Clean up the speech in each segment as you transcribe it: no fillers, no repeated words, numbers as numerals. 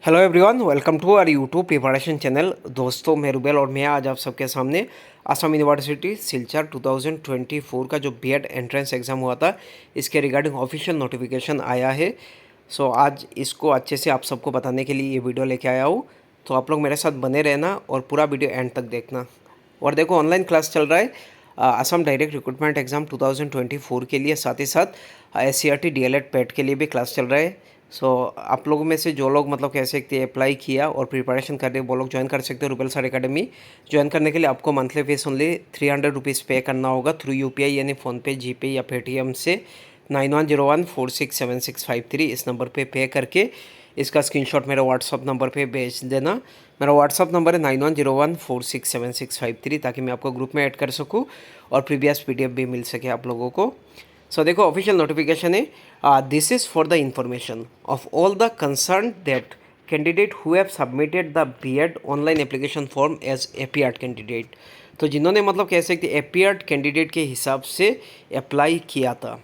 Hello everyone, welcome to our YouTube preparation channel. दोस्तों, मैं रुबेल और मैं आज आप सबके सामने असम यूनिवर्सिटी सिलचर 2024 का जो बीएड एंट्रेंस एग्ज़ाम हुआ था, इसके रिगार्डिंग ऑफिशियल नोटिफिकेशन आया है। सो आज इसको अच्छे से आप सबको बताने के लिए ये वीडियो लेके आया हूँ। तो आप लोग मेरे साथ बने रहना और पूरा वीडियो एंड तक देखना। और देखो, ऑनलाइन क्लास चल रहा है असम डायरेक्ट रिक्रूटमेंट एग्ज़ाम 2024 के लिए, साथ ही साथ SCRT DLED पेट के लिए भी क्लास चल रहा है। आप लोगों में से जो लोग मतलब कह सकते हैं अप्लाई किया और प्रिपरेशन कर रहे हैं, वो लोग ज्वाइन कर सकते हो रुबेल सर एकेडमी। ज्वाइन करने के लिए आपको मंथली फीस ओनली 300 रुपीज़ पे करना होगा थ्रू UPI यानी फ़ोनपे, जीपे या पेटीएम से 9101467653 इस नंबर पे करके इसका स्क्रीनशॉट मेरे व्हाट्सअप नंबर पे भेज देना। मेरा व्हाट्सअप नंबर है 9101467653, ताकि मैं आपको ग्रुप में ऐड कर सकूँ और प्रीवियस PDF भी मिल सके आप लोगों को। सो देखो, ऑफिशियल नोटिफिकेशन है, this is for the information of all the concern that candidate who have submitted the BEd online application form as APART candidate. तो जिन्होंने मतलब कह सकते APART कैंडिडेट के हिसाब से अप्लाई किया था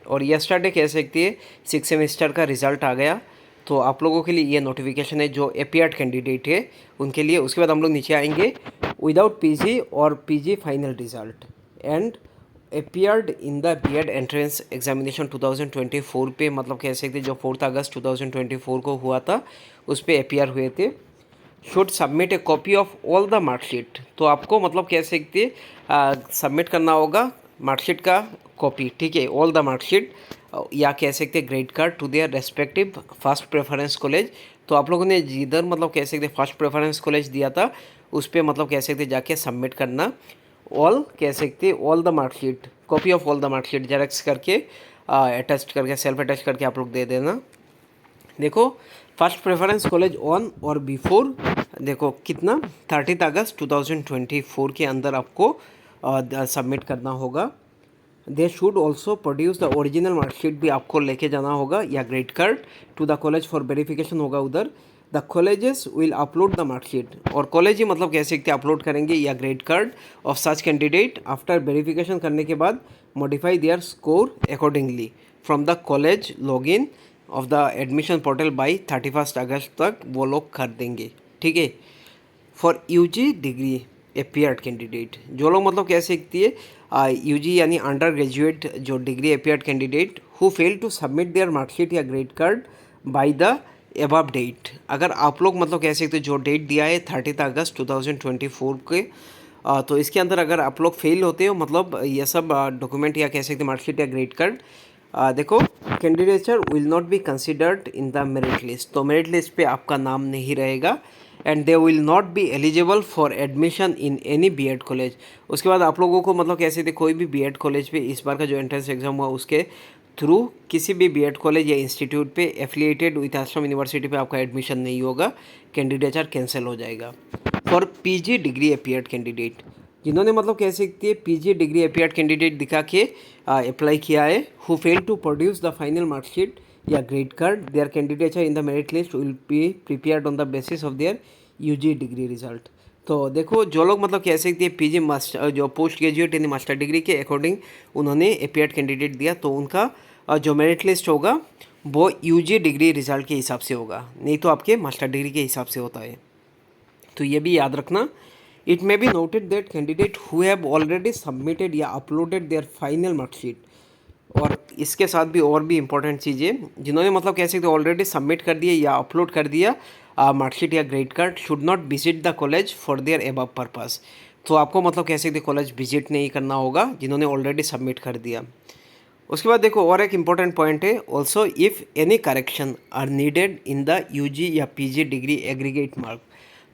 और यस्टरडे कह सकती है 6 सेमेस्टर का रिज़ल्ट आ गया, तो आप लोगों के लिए ये नोटिफिकेशन है जो APART कैंडिडेट है उनके लिए। उसके बाद हम लोग नीचे आएंगे, विदाउट PG और PG final result and appeared in the BEd entrance examination 2024 पे, मतलब कह सकते जो 4 अगस्त 2024 को हुआ था उस पर अपियर हुए थे, should submit A copy of all the marksheet. तो आपको मतलब कह सकते सबमिट करना होगा मार्कशीट का कॉपी, ठीक है, ऑल द मार्कशीट या कह सकते grade card to their respective first preference college. तो आप लोगों ने जिधर मतलब कह सकते फर्स्ट प्रेफरेंस कॉलेज दिया था उस पर मतलब कह सकते जाके सबमिट करना। ऑल कह सकते all the marksheet, copy of all the marksheet xerox करके अटैच करके सेल्फ अटैच करके आप लोग दे देना। देखो, फर्स्ट प्रेफरेंस कॉलेज ऑन और बिफोर, देखो कितना 30 अगस्त 2024 के अंदर आपको सबमिट करना होगा। They should also produce the original marksheet भी आपको लेके जाना होगा या grade card to the college for verification होगा उधर। The colleges will upload the marksheet, और कॉलेज ही मतलब कह सकते अपलोड करेंगे या grade card of such candidate after verification करने के बाद modify their score accordingly from the college login of the admission portal by 31 अगस्त तक वो लोग कर देंगे, ठीक है। For UG degree APART candidate, जो लोग मतलब कह सकती है UG यानी अंडर ग्रेजुएट जो degree APART candidate who fail to submit their marksheet या grade card by the above date, अगर आप लोग मतलब कह सकते जो डेट दिया है 30 अगस्त 2024 के, तो इसके अंदर अगर आप लोग फेल होते हो मतलब ये सब डॉक्यूमेंट या कह सकते मार्कशीट या ग्रेड कार्ड, देखो candidature will not be considered in the merit list, तो मेरिट लिस्ट पे आपका नाम नहीं रहेगा and they will not be eligible for admission in any BEd college. उसके बाद आप लोगों को मतलब कैसे थे कोई भी BEd कॉलेज पे इस बार का जो एंट्रेंस एग्जाम हुआ उसके थ्रू किसी भी BEd कॉलेज या इंस्टीट्यूट पे एफिलिएटेड विथ असम यूनिवर्सिटी पे आपका एडमिशन नहीं होगा, कैंडिडेचर कैंसिल हो जाएगा। For PG degree APART candidate, जिन्होंने मतलब कह सकती है PG डिग्री APART कैंडिडेट दिखा के अप्लाई किया है, who fail to produce the final marksheet या grade card, their candidature in the merit list will be prepared on the basis of their UG degree result. तो देखो, जो लोग मतलब कह सकते हैं PG मास्टर जो पोस्ट ग्रेजुएट यानी मास्टर डिग्री के अकॉर्डिंग उन्होंने APART कैंडिडेट दिया, तो उनका जो मेरिट लिस्ट होगा वो UG डिग्री रिजल्ट के हिसाब से होगा, नहीं तो आपके मास्टर डिग्री के हिसाब से होता है। तो ये भी याद रखना। It may be noted that candidate who have already submitted या अपलोडेड देयर फाइनल मार्कशीट, और इसके साथ भी और भी इंपॉर्टेंट चीज़ें, जिन्होंने मतलब कह सकते ऑलरेडी सबमिट कर दिया या अपलोड कर दिया मार्कशीट या grade card, should not visit the college for their above purpose. तो आपको मतलब कह सकते कॉलेज विजिट नहीं करना होगा जिन्होंने ऑलरेडी सबमिट कर दिया। उसके बाद देखो, और एक इम्पॉर्टेंट पॉइंट है, also if any correction are needed in the UG या PG डिग्री एग्रीगेट मार्क,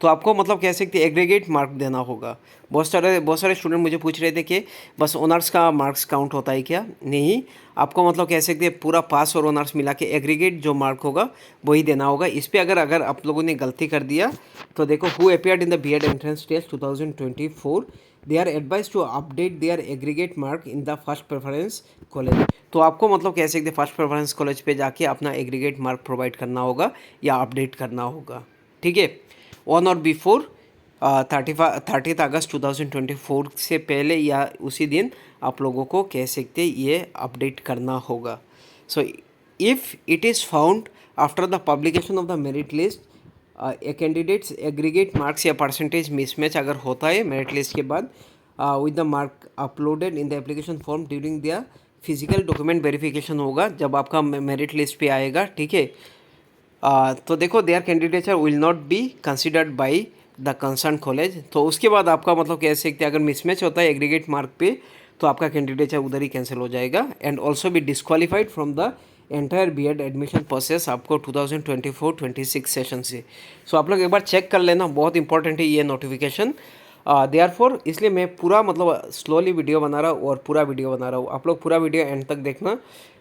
तो आपको मतलब कह सकते एग्रीगेट मार्क देना होगा। बहुत सारे स्टूडेंट मुझे पूछ रहे थे कि बस ऑनर्स का मार्क्स काउंट होता है क्या? नहीं, आपको मतलब कह सकते पूरा पास और ऑनर्स मिला के एग्रीगेट जो मार्क होगा वही देना होगा। इस पर अगर आप लोगों ने गलती कर दिया तो देखो, who appeared in the BEd entrance test 2024 they are advise to update their aggregate mark in the first preference college. तो आपको मतलब कह सकते फर्स्ट प्रेफरेंस कॉलेज पे जाके अपना एग्रीगेट मार्क प्रोवाइड करना होगा या अपडेट करना होगा, ठीक है। ऑन और बिफोर 30 अगस्त 2024 से पहले या उसी दिन आप लोगों को कह सकते ये अपडेट करना होगा। So if it is found after the publication of the merit list A candidates aggregate marks या परसेंटेज मिसमैच अगर होता है मेरिट लिस्ट के बाद with the mark uploaded in the application form during the physical document verification होगा जब आपका merit list पे आएगा, ठीक है। तो देखो their candidature will not be considered by the concern college. तो उसके बाद आपका मतलब कह सकते हैं अगर मिसमैच होता है एग्रीगेट मार्क पे तो आपका कैंडिडेचर उधर ही कैंसिल हो जाएगा and also be disqualified from the entire B Ed admission process आपको 2024-26 सेशन से। सो आप लोग एक बार चेक कर लेना, बहुत इंपॉर्टेंट है ये नोटिफिकेशन। देयरफॉर इसलिए मैं पूरा मतलब स्लोली वीडियो बना रहा हूँ और पूरा वीडियो बना रहा हूँ, आप लोग पूरा वीडियो एंड तक देखना।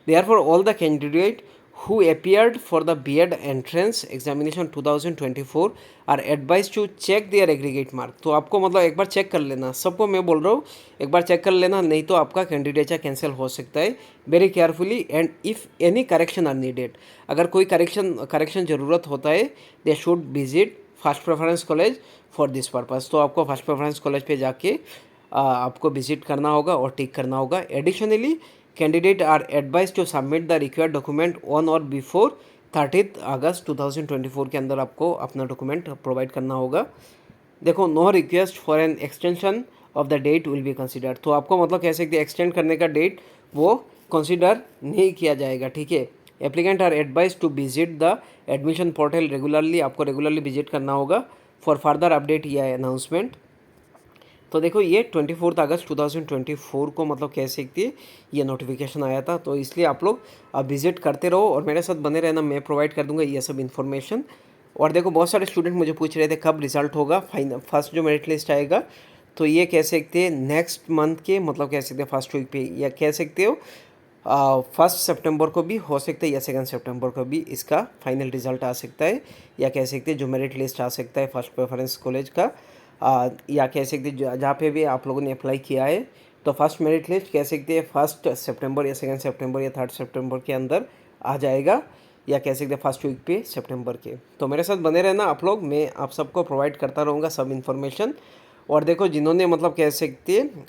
Therefore all the candidate who appeared for the B.Ed entrance examination 2024 are advised to check their aggregate mark। तो आपको मतलब एक बार चेक कर लेना, सबको मैं बोल रहा हूँ एक बार चेक कर लेना, नहीं तो आपका कैंडिडेचर कैंसिल हो सकता है। Very carefully and if any correction are needed, अगर कोई करेक्शन ज़रूरत होता है they should visit first preference college for this purpose. तो आपको फर्स्ट प्रेफरेंस कॉलेज पे जाके आपको विजिट करना होगा और टिक करना होगा। Additionally candidate are advise to submit the required document on और बिफोर 30 अगस्त 2024 के अंदर आपको अपना डॉक्यूमेंट प्रोवाइड करना होगा। देखो no request for an extension of the date will be consider. तो आपको मतलब कह सकते हैं एक्सटेंड करने का डेट वो कंसिडर नहीं किया जाएगा, ठीक है। Applicant are advise to visit the admission portal regularly, आपको रेगुलरली विजिट करना होगा फॉर फर्दर अपडेट या अनाउंसमेंट। तो देखो ये 24 अगस्त 2024 को मतलब कह सकती है ये नोटिफिकेशन आया था, तो इसलिए आप लोग अब विजिट करते रहो और मेरे साथ बने रहना, मैं प्रोवाइड कर दूंगा ये सब इन्फॉर्मेशन। और देखो बहुत सारे स्टूडेंट मुझे पूछ रहे थे कब रिजल्ट होगा, फाइनल फर्स्ट जो मेरिट लिस्ट आएगा तो ये कह सकते हैं नेक्स्ट मंथ के मतलब कह सकते हैं फर्स्ट वीक पे, या कह सकते हो 1 सितंबर को भी हो सकता है या 2 सितंबर को भी इसका फाइनल रिजल्ट आ सकता है, या कह सकते हैं जो मेरिट लिस्ट आ सकता है फर्स्ट प्रेफरेंस कॉलेज का, या कह सकते हैं जहाँ पे भी आप लोगों ने अप्लाई किया है तो फर्स्ट मेरिट लिस्ट कह सकते हैं 1 सितंबर या 2 सितंबर या 3 सितंबर के अंदर आ जाएगा, या कह सकते हैं फर्स्ट वीक पे सितंबर के। तो मेरे साथ बने रहना आप लोग, मैं आप सबको प्रोवाइड करता रहूँगा सब इन्फॉर्मेशन। और देखो जिन्होंने मतलब कह सकते हैं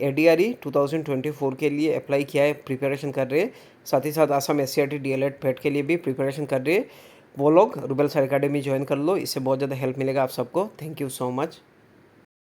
ADRE 2024 के लिए अप्लाई किया है, प्रिपरेशन कर रहे हैं, साथ ही साथ आसाम SCRT DLED PET के लिए भी प्रिपरेशन कर रहे हैं, वो लोग रूबेल सर अकेडमी ज्वाइन कर लो, इससे बहुत ज़्यादा हेल्प मिलेगा आप सबको। Thank you so much.